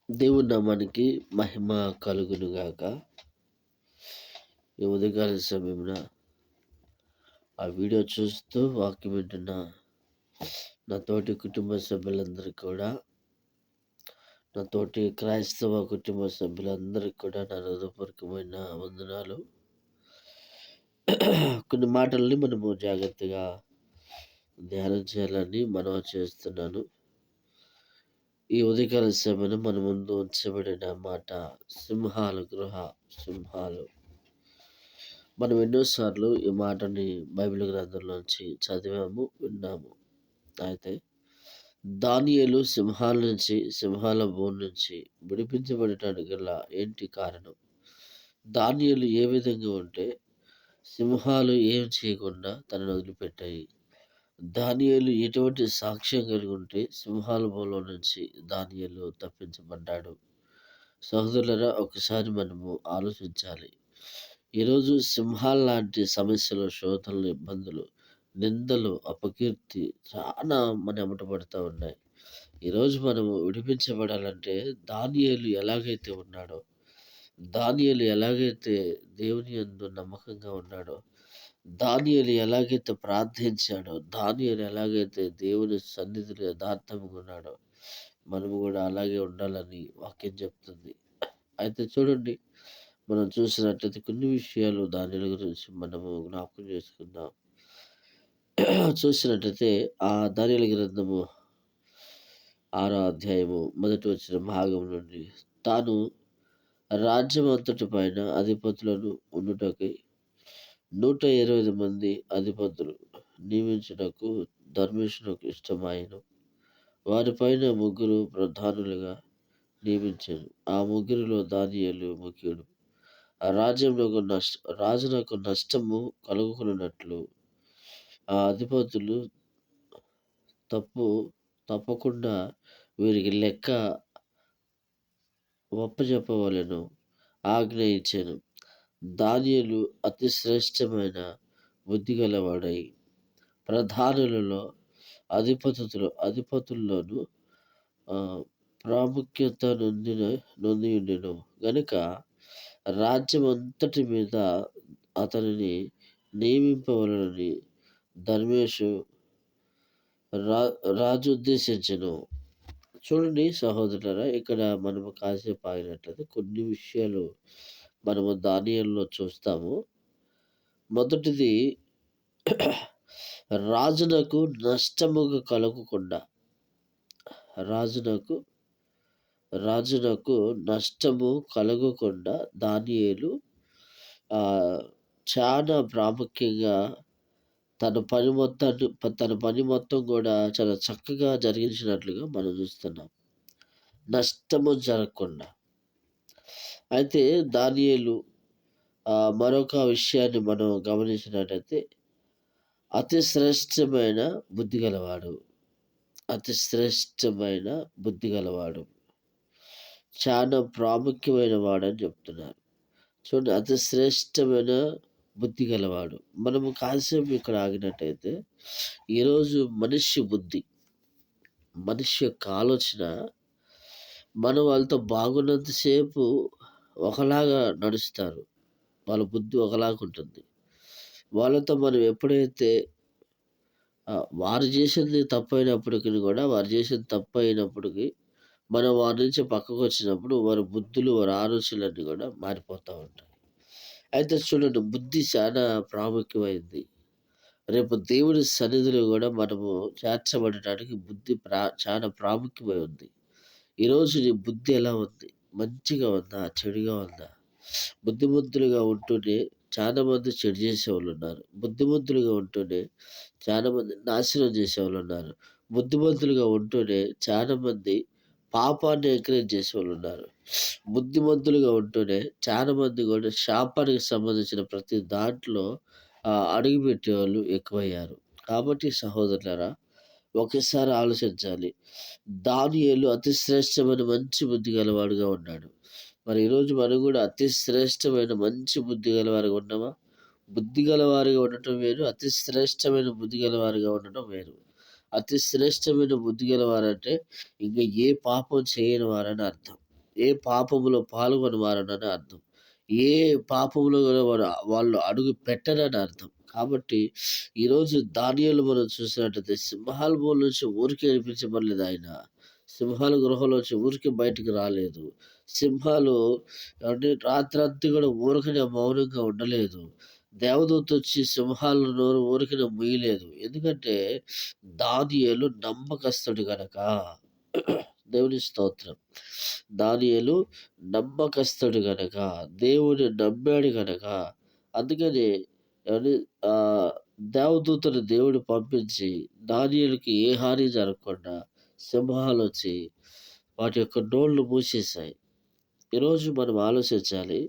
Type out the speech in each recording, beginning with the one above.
దేవుని నామానికి మహిమ కలుగును గాక. ఈ ఉదయకాల సమయమున ఆ వీడియో చూస్తూ వాక్యం వింటున్న నా తోటి కుటుంబ సభ్యులందరికీ కూడా, నా తోటి క్రైస్తవ కుటుంబ సభ్యులందరికీ కూడా నా హృదయపూర్వకమైన వందనాలు. కొన్ని మాటల్ని మనము జాగ్రత్తగా ధ్యానం చేయాలని మనవి చేస్తున్నాను. ఈ ఉదయకాల సమయంలో మన ముందు ఉంచబడిన మాట సింహాలు. మనం ఎన్నోసార్లు ఈ మాటని బైబిల్ గ్రంథంలోంచి చదివాము, విన్నాము. అయితే దానియేలు సింహాల బోన్ నుంచి విడిపించబడటానికి గల ఏంటి కారణం? దానియేలు ఏ విధంగా ఉంటే సింహాలు ఏం చేయకుండా తనను వదిలిపెట్టాయి? దానియేలు ఎటువంటి సాక్ష్యం కలిగి ఉంటే సింహాల బోన్లో నుంచి దానియేలు తప్పించబడ్డాడు? సహోదరులారా, ఒకసారి మనము ఆలోచించాలి. ఈరోజు సింహాల లాంటి సమస్యలు, శోధనలు, ఇబ్బందులు, నిందలు, అపకీర్తి చాలా మన ఎమ్మట పడుతూ ఉన్నాయి. ఈరోజు మనము విడిపించబడాలంటే దానియేలు ఎలాగైతే ఉన్నాడో, దానియేలు ఎలాగైతే దేవుని యందు నమ్మకంగా ఉన్నాడో, దానియేలు ఎలాగైతే ప్రార్థించాడో, దానియేలు ఎలాగైతే దేవుని సన్నిధిలో యథార్థంగా ఉన్నాడో, మనము కూడా అలాగే ఉండాలని వాక్యం చెప్తుంది. అయితే చూడండి, మనం చూసినట్లయితే కొన్ని విషయాలు దానియేలు గురించి మనము జ్ఞాపకం చేసుకుందాం. చూసినట్లయితే ఆ దానియేలు గ్రంథము 6వ అధ్యాయము మొదటి వచ్చిన భాగం నుండి, తాను రాజ్యం అంతటి పైన అధిపతులను ఉండుటకై 120 మంది అధిపతులు నియమించుటకు ధర్మేషునకు ఇష్టమాయెను. వారిపైన 3 ప్రధానులుగా నియమించాను. ఆ 3లో దానియేలు ముఖ్యుడు. ఆ రాజునకు నష్టము కలుగుకున్నట్లు ఆ అధిపతులు తప్పకుండా వీరికి లెక్క ఒప్పజెప్పవలెను ఆజ్ఞ ఇచ్చాను. దానియేలు అతి శ్రేష్టమైన బుద్ధి గలవాడై ప్రధానులలో అధిపతుల్లోనూ ప్రాముఖ్యత నొందియుండెను గనుక రాజ్యం అంతటి మీద అతనిని నియమింపవలనని ధర్మేషు రాజు ఉద్దేశించెను. చూడండి సహోదరులారా, ఇక్కడ మనము కాసేపు ఆగినట్లయితే కొన్ని విషయాలు మనము దానియేలులో చూస్తాము. మొదటిది, రాజునకు నష్టముగా కలగకుండా, రాజునకు నష్టము కలగకుండా దానియేలు చాలా ప్రాముఖ్యంగా తన పని మొత్తం కూడా చాలా చక్కగా జరిగించినట్లుగా మనం చూస్తున్నాం, నష్టము జరగకుండా. అయితే దానియేలు మరొక విషయాన్ని మనం గమనించినట్లయితే అతి శ్రేష్టమైన బుద్ధి గలవాడు, చాలా ప్రాముఖ్యమైన వాడని చెప్తున్నారు. చూడండి, అతి శ్రేష్టమైన బుద్ధి గలవాడు. మనము కాసేపు ఇక్కడ ఆగినట్టయితే ఈరోజు మనిషి యొక్క ఆలోచన, మనం వాళ్ళతో బాగున్నంతసేపు ఒకలాగా నడుస్తారు, వాళ్ళ బుద్ధి ఒకలాగా ఉంటుంది. వాళ్ళతో మనం ఎప్పుడైతే వారు చేసింది తప్పు అయినప్పటికీ మనం వారి నుంచి పక్కకు వచ్చినప్పుడు వారి బుద్ధులు, వారి ఆలోచనలన్నీ కూడా మారిపోతూ ఉంటాయి. అయితే చూడండి, బుద్ధి చాలా ప్రాముఖ్యమైంది. రేపు దేవుని సన్నిధిలో కూడా మనము చేర్చబడటానికి బుద్ధి చాలా ప్రాముఖ్యమై ఉంది. ఈరోజు నీ బుద్ధి ఎలా ఉంది? మంచిగా ఉందా, చెడుగా ఉందా? బుద్ధిమంతులుగా ఉంటూనే చాలామంది చెడు చేసేవాళ్ళు ఉన్నారు. బుద్ధిమంతులుగా ఉంటూనే చాలామంది నాశనం చేసేవాళ్ళు ఉన్నారు. బుద్ధిమంతులుగా ఉంటూనే చాలామంది పాపాన్ని ఎంకరేజ్ చేసేవాళ్ళు ఉన్నారు. బుద్ధిమంతులుగా ఉంటూనే చాలామంది కూడా శాపానికి సంబంధించిన ప్రతి దాంట్లో అడుగుపెట్టేవాళ్ళు ఎక్కువయ్యారు. కాబట్టి సహోదరులారా, ఒకసారి ఆలోచించాలి. దానియేలు అతి శ్రేష్టమైన మంచి బుద్ధి గలవాడుగా ఉన్నాడు. మరి ఈరోజు మనం కూడా అతి శ్రేష్టమైన మంచి బుద్ధి గలవారిగా ఉన్నామా? బుద్ధి గలవారిగా ఉండటం వేరు, అతి శ్రేష్టమైన బుద్ధి గలవారిగా ఉండటం వేరు. అతి శ్రేష్టమైన బుద్ధి గలవారంటే ఇంకా ఏ పాపం చేయని వారని అర్థం. ఏ పాపములో పాల్గొనవారనని అర్థం. ఏ పాపములో గూడా వాళ్ళు అడుగు పెట్టరని అర్థం. కాబట్టి ఈరోజు దానియేలు మనం చూసినట్టయితే సింహాల బోల నుంచి ఊరికే విడిపించబడలేదు ఆయన. సింహాల గృహలోంచి ఊరికే బయటికి రాలేదు. సింహాలు అంటే రాత్రంతా గూడా ఊరకనే మౌనంగా ఉండలేదు. దేవదూతొచ్చి సింహాల నోరు ఊరికనే మూయలేదు. ఎందుకంటే దానియేలు నమ్మకస్తుడు గనక. దేవుని స్తోత్రం. దానియేలు నమ్మకస్తుడు గనక, దేవుడిని నమ్మాడు గనక, అందుకని ఏమండి ఆహ్, దేవదూతను దేవుడు పంపించి దానియేలుకి ఏ హాని జరగకుండా సింహాలొచ్చి వాటి యొక్క నోళ్ళు మూసేశాయి. ఈరోజు మనం ఆలోచించాలి.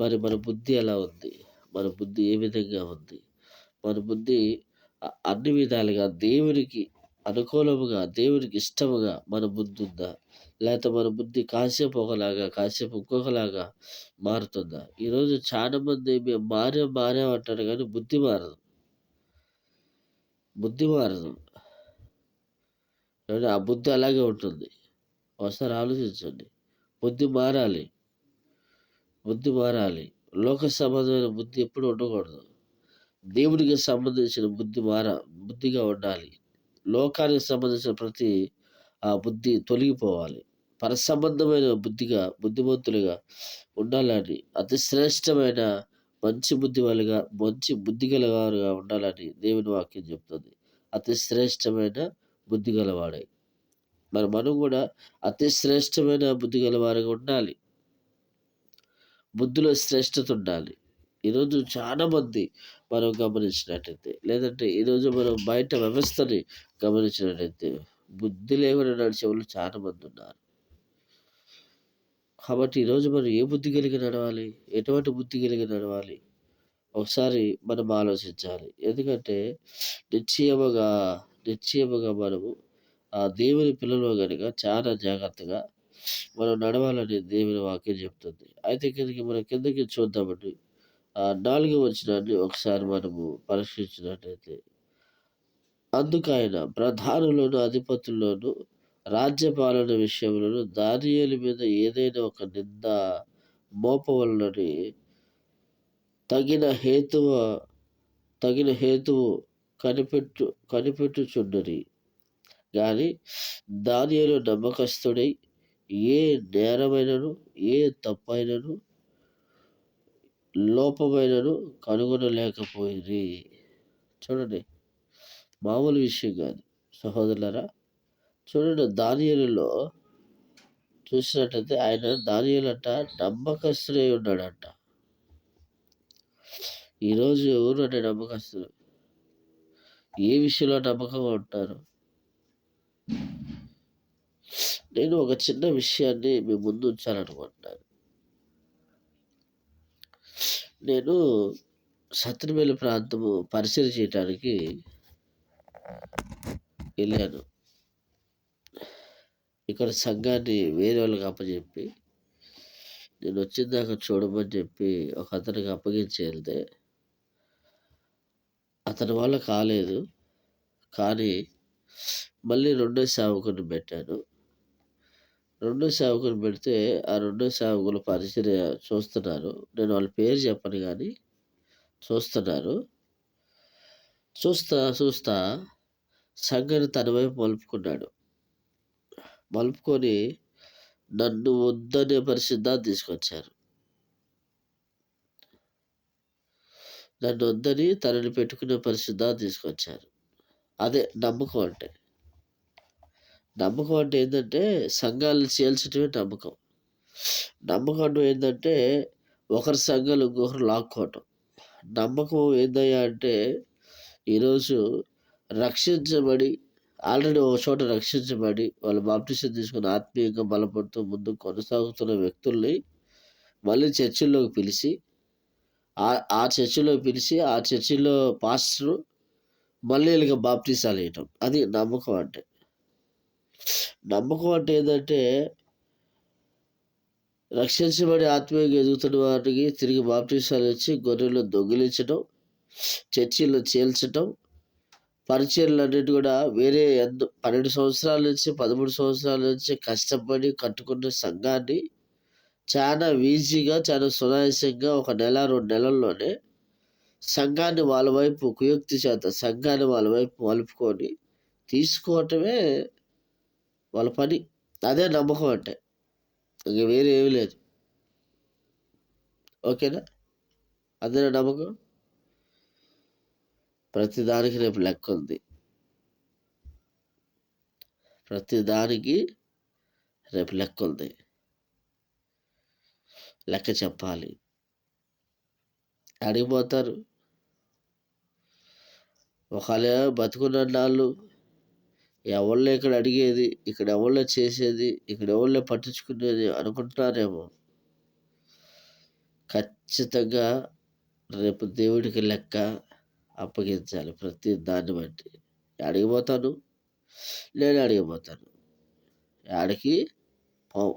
మరి మన బుద్ధి ఎలా ఉంది? మన బుద్ధి ఏ విధంగా ఉంది? మన బుద్ధి అన్ని విధాలుగా దేవునికి అనుకూలముగా, దేవునికి ఇష్టముగా మన బుద్ధుందా? లేతే మన బుద్ధి కాసేపు ఒకలాగా, కాసేపు ఇంకొకలాగా మారుతుందా? ఈరోజు చాలా మంది మేము మారాం అంటారు గానీ బుద్ధి మారదు. బుద్ధి మారదు. ఏవండీ ఆ బుద్ధి అలాగే ఉంటుంది. ఒకసారి ఆలోచించండి. బుద్ధి మారాలి. బుద్ధి మారాలి. లోక సంబంధమైన బుద్ధి ఎప్పుడు ఉండకూడదు. దేవుడికి సంబంధించిన బుద్ధిగా ఉండాలి. లోకానికి సంబంధించిన ప్రతి బుద్ధి తొలగిపోవాలి. పరసంబంధమైన బుద్ధిమంతులుగా ఉండాలని, అతి శ్రేష్టమైన మంచి బుద్ధి గలవారుగా ఉండాలని దేవుని వాక్యం చెప్తుంది. అతి శ్రేష్టమైన బుద్ధి గలవాడై. మనం గూడా అతి శ్రేష్టమైన బుద్ధి గలవారుగా ఉండాలి. బుద్ధిలో శ్రేష్టత ఉండాలి. ఈరోజు చాలా మంది మనం గమనించినట్టయితే, లేదంటే ఈరోజు మనం బయట వ్యవస్థని గమనించినట్టయితే, బుద్ధి లేకుండా నడిచేవాళ్ళు చాలా మందున్నారు. కాబట్టి ఈరోజు మనం ఏ బుద్ధి కలిగి నడవాలి? ఎటువంటి బుద్ధి కలిగి నడవాలి? ఒకసారి మనం ఆలోచించాలి. ఎందుకంటే నిశ్చయముగా మనము దేవుని పిల్లలు గనుక చాలా జాగ్రత్తగా మనం నడవాలని దేవుని వాక్యం చెప్తుంది. అయితే మనం కిందకి చూద్దామండి. 4వ వచనాన్ని ఒకసారి మనము పరిశీలించినట్టయితే, అందుకాయన ప్రధానులను, అధిపతుల్లోను, రాజ్యపాలన విషయంలోను దానియేలు మీద ఏదైనా ఒక నింద మోపవలెనని తగిన హేతువు కనిపెట్టుచుండిరి గాని దానియేలు నమ్మకస్తుడై ఏ నేరమైనను, ఏ తప్పైనను, లోపమైనను కనుగొనలేకపోయిరి. చూడండి, మామూలు విషయం కాదు సహోదరులారా. చూడండి, దానియేలులో చూసినట్టయితే దానియేలంట నమ్మకస్తుడై ఉన్నాడంట. ఈరోజు ఎవరండి నమ్మకస్తులు? ఏ విషయంలో నమ్మకంగా ఉంటారు? నేను ఒక చిన్న విషయాన్ని మీ ముందు ఉంచాలనుకుంటున్నాను. నేను సత్యనపల్లి ప్రాంతము పరిశీలన చేయటానికి వెళ్ళాను. ఇక్కడ సంఘాన్ని వేరే వాళ్ళకి అప్పచెప్పి, నేను వచ్చిందాకా చూడమని చెప్పి ఒక అతనికి అప్పగించి వెళ్తే, అతని వల్ల కాలేదు. కానీ మళ్ళీ రెండో సేవకుడిని పెట్టాను. రెండో సేవకుడిని పెడితే ఆ రెండో సేవకులు పరిచర్య చూస్తున్నారు. నేను వాళ్ళ పేరు చెప్పను కానీ చూస్తున్నారు. చూస్తా సంఘాన్ని తన వైపు మలుపుకొని నన్ను వద్దనే పరిశుద్ధాన్ని తీసుకొచ్చారు. నన్ను వద్దని తనని పెట్టుకునే పరిశుద్ధాన్ని తీసుకొచ్చారు. అదే నమ్మకం అంటే. నమ్మకం అంటే ఏంటంటే సంఘాలను చేల్చడమే నమ్మకం. నమ్మకం అంటే ఏంటంటే ఒకరి సంఘాలు ఇంకొకరు లాక్కోవటం. నమ్మకం ఏందయ్యా అంటే ఈరోజు రక్షించబడి ఆల్రెడీ ఒక చోట రక్షించబడి వాళ్ళు బాప్టిజం తీసుకొని ఆత్మీయంగా బలపడుతూ ముందుకు కొనసాగుతున్న వ్యక్తుల్ని మళ్ళీ చర్చిల్లోకి పిలిచి ఆ చర్చిలో పాస్టరు మళ్ళీ వీళ్ళకి బాప్టిజాలు వేయటం. అది నమ్మకం అంటే. నమ్మకం అంటే ఏంటంటే రక్షించబడి ఆత్మీయంగా ఎదుగుతున్న వారికి తిరిగి బాప్టిజాలు ఇచ్చి గొర్రెలు దొంగిలించడం, చర్చిల్లో చేల్చటం, పరిచర్యలన్నిటి కూడా వేరే 12 సంవత్సరాల నుంచి 13 సంవత్సరాల నుంచి కష్టపడి కట్టుకున్న సంఘాన్ని చాలా ఈజీగా, చాలా సునాయాసంగా ఒక నెల, 2 నెలల్లోనే సంఘాన్ని వాళ్ళ వైపు కుయుక్తి చేత సంఘాన్ని వాళ్ళ వైపు మలుపుకొని తీసుకోవటమే వాళ్ళ పని. అదే నమ్మకం అంటే. ఇంక వేరే ఏమీ లేదు. ఓకేనా? అదేనా నమ్మకం? ప్రతిదానికి రేపు లెక్కుంది. ప్రతిదానికి రేపు లెక్కుంది. లెక్క చెప్పాలి. అడిగిపోతారు. ఒకవేళ బతికున్నన్నాళ్ళు ఎవళ్ళో ఇక్కడ అడిగేది, ఇక్కడ ఎవళ్ళో చేసేది, ఇక్కడ ఎవళ్ళో పట్టించుకునేది అనుకుంటున్నారేమో. ఖచ్చితంగా రేపు దేవుడికి లెక్క అప్పగించాలి ప్రతి దాన్ని బట్టి. అడిగిపోతాను, నేను అడిగిపోతాను. యాడికి పోం.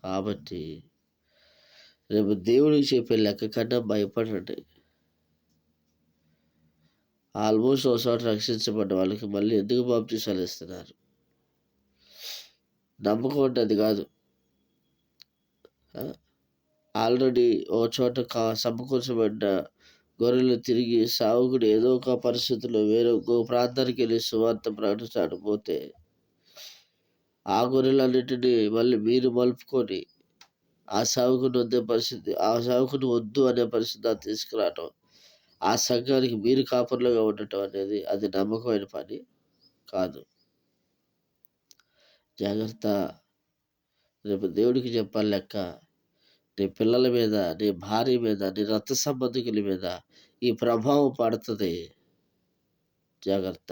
కాబట్టి రేపు దేవుడికి చెప్పే లెక్క కన్నా భయపడండి. ఆల్మోస్ట్ ఒకసారి రక్షించబడ్డ వాళ్ళకి మళ్ళీ ఎందుకు బాప్తీసాలు ఇస్తున్నారు? నమ్మకం అంటే అది కాదు. ఆల్రెడీ ఓ చోట సమకూర్చబడ్డ గొర్రెలు తిరిగి సావుకుడు ఏదో ఒక పరిస్థితుల్లో వేరే ప్రాంతానికి వెళ్ళి సువార్త ప్రకటించాడు పోతే ఆ గొర్రెలన్నింటినీ మళ్ళీ మీరు మలుపుకొని ఆ సావుకుని వద్దే పరిస్థితి, ఆ సావుకుని వద్దు అనే పరిస్థితి తీసుకురావటం, ఆ సంఘానికి మీరు కాపర్లుగా ఉండటం అనేది అది నమ్మకమైన పని కాదు. జాగ్రత్త. రేపు దేవుడికి చెప్పాలి లెక్క. నీ పిల్లల మీద, నీ భార్య మీద, నీ రక్త సంబంధికుల మీద ఈ ప్రభావం పడుతుంది. జాగ్రత్త.